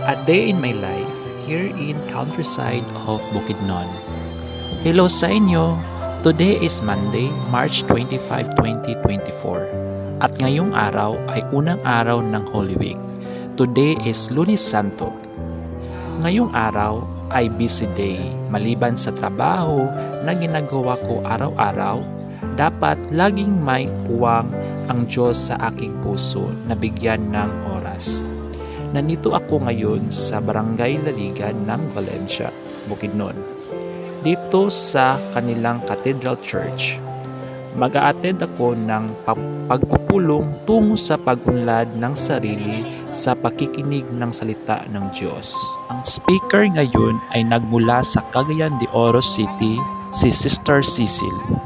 A day in my life here in countryside of Bukidnon. Hello sa inyo! Today is Monday, March 25, 2024. At ngayong araw ay unang araw ng Holy Week. Today is Lunes Santo. Ngayong araw ay busy day. Maliban sa trabaho na ginagawa ko araw-araw, dapat laging may puwang ang Diyos sa aking puso na bigyan ng oras. Nandito ako ngayon sa Barangay Laligan ng Valencia, Bukidnon. Dito sa kanilang Cathedral Church. Mag-a-attend ako ng pagpupulong tungo sa pag-unlad ng sarili sa pakikinig ng salita ng Diyos. Ang speaker ngayon ay nagmula sa Cagayan de Oro City, si Sister Cecil.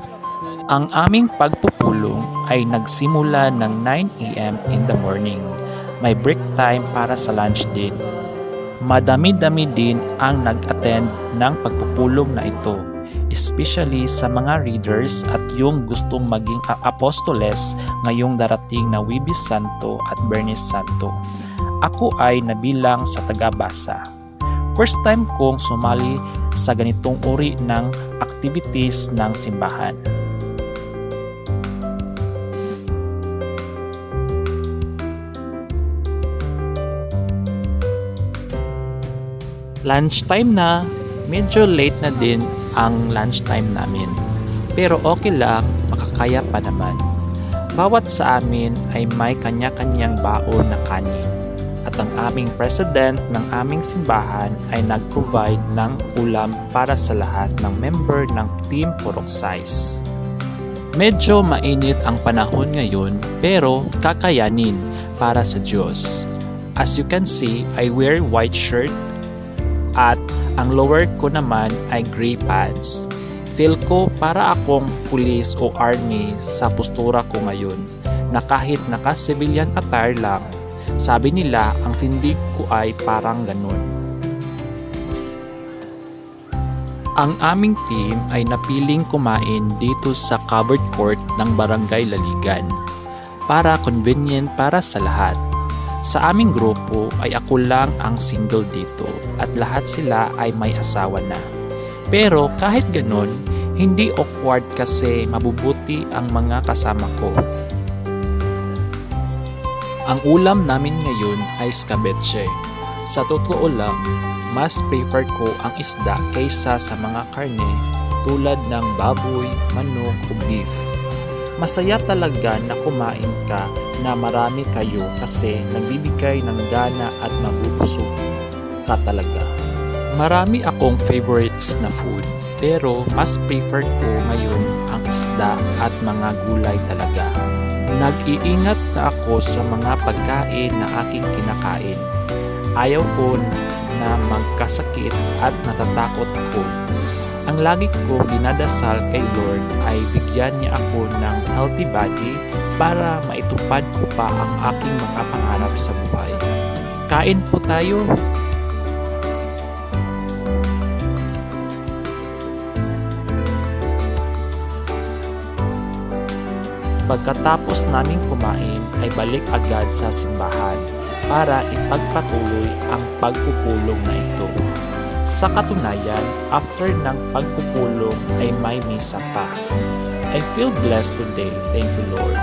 Ang aming pagpupulong ay nagsimula ng 9 a.m. in the morning. May break time para sa lunch din. Madami-dami din ang nag-attend ng pagpupulong na ito, especially sa mga readers at yung gustong maging apostoles ngayong darating na Huwebes Santo at Biyernes Santo. Ako ay nabilang sa tagabasa. First time kong sumali sa ganitong uri ng activities ng simbahan. Lunchtime na, medyo late na din ang lunchtime namin. Pero okay lang, makakaya pa naman. Bawat sa amin ay may kanya-kanyang baon na kanin. At ang aming president ng aming simbahan ay nag-provide ng ulam para sa lahat ng member ng Team Purok Size. Medyo mainit ang panahon ngayon pero kakayanin para sa Diyos. As you can see, I wear white shirt at ang lower ko naman ay gray pants. Feel ko para akong pulis o army sa postura ko ngayon na kahit naka-civilian attire lang, sabi nila ang tindig ko ay parang ganun. Ang aming team ay napiling kumain dito sa covered court ng Barangay Laligan para convenient para sa lahat. Sa aming grupo ay ako lang ang single dito at lahat sila ay may asawa na. Pero kahit ganun, hindi awkward kasi mabubuti ang mga kasama ko. Ang ulam namin ngayon ay escabeche. Sa totoo lang, mas prefer ko ang isda kaysa sa mga karne tulad ng baboy, manok o beef. Masaya talaga na kumain ka na marami kayo kasi nagbibigay ng gana at mabubusog ka talaga. Marami akong favorites na food pero mas prefer ko ngayon ang isda at mga gulay talaga. Nag-iingat na ako sa mga pagkain na aking kinakain. Ayaw ko na magkasakit at natatakot ako. Ang lagi ko dinadasal kay Lord ay bigyan niya ako ng healthy body para maitupad ko pa ang aking mga pangarap sa buhay. Kain po tayo! Pagkatapos naming kumain ay balik agad sa simbahan para ipagpatuloy ang pagpupulong na ito. Sa katunayan, after ng pagpupulong ay may misa pa. I feel blessed today. Thank you, Lord.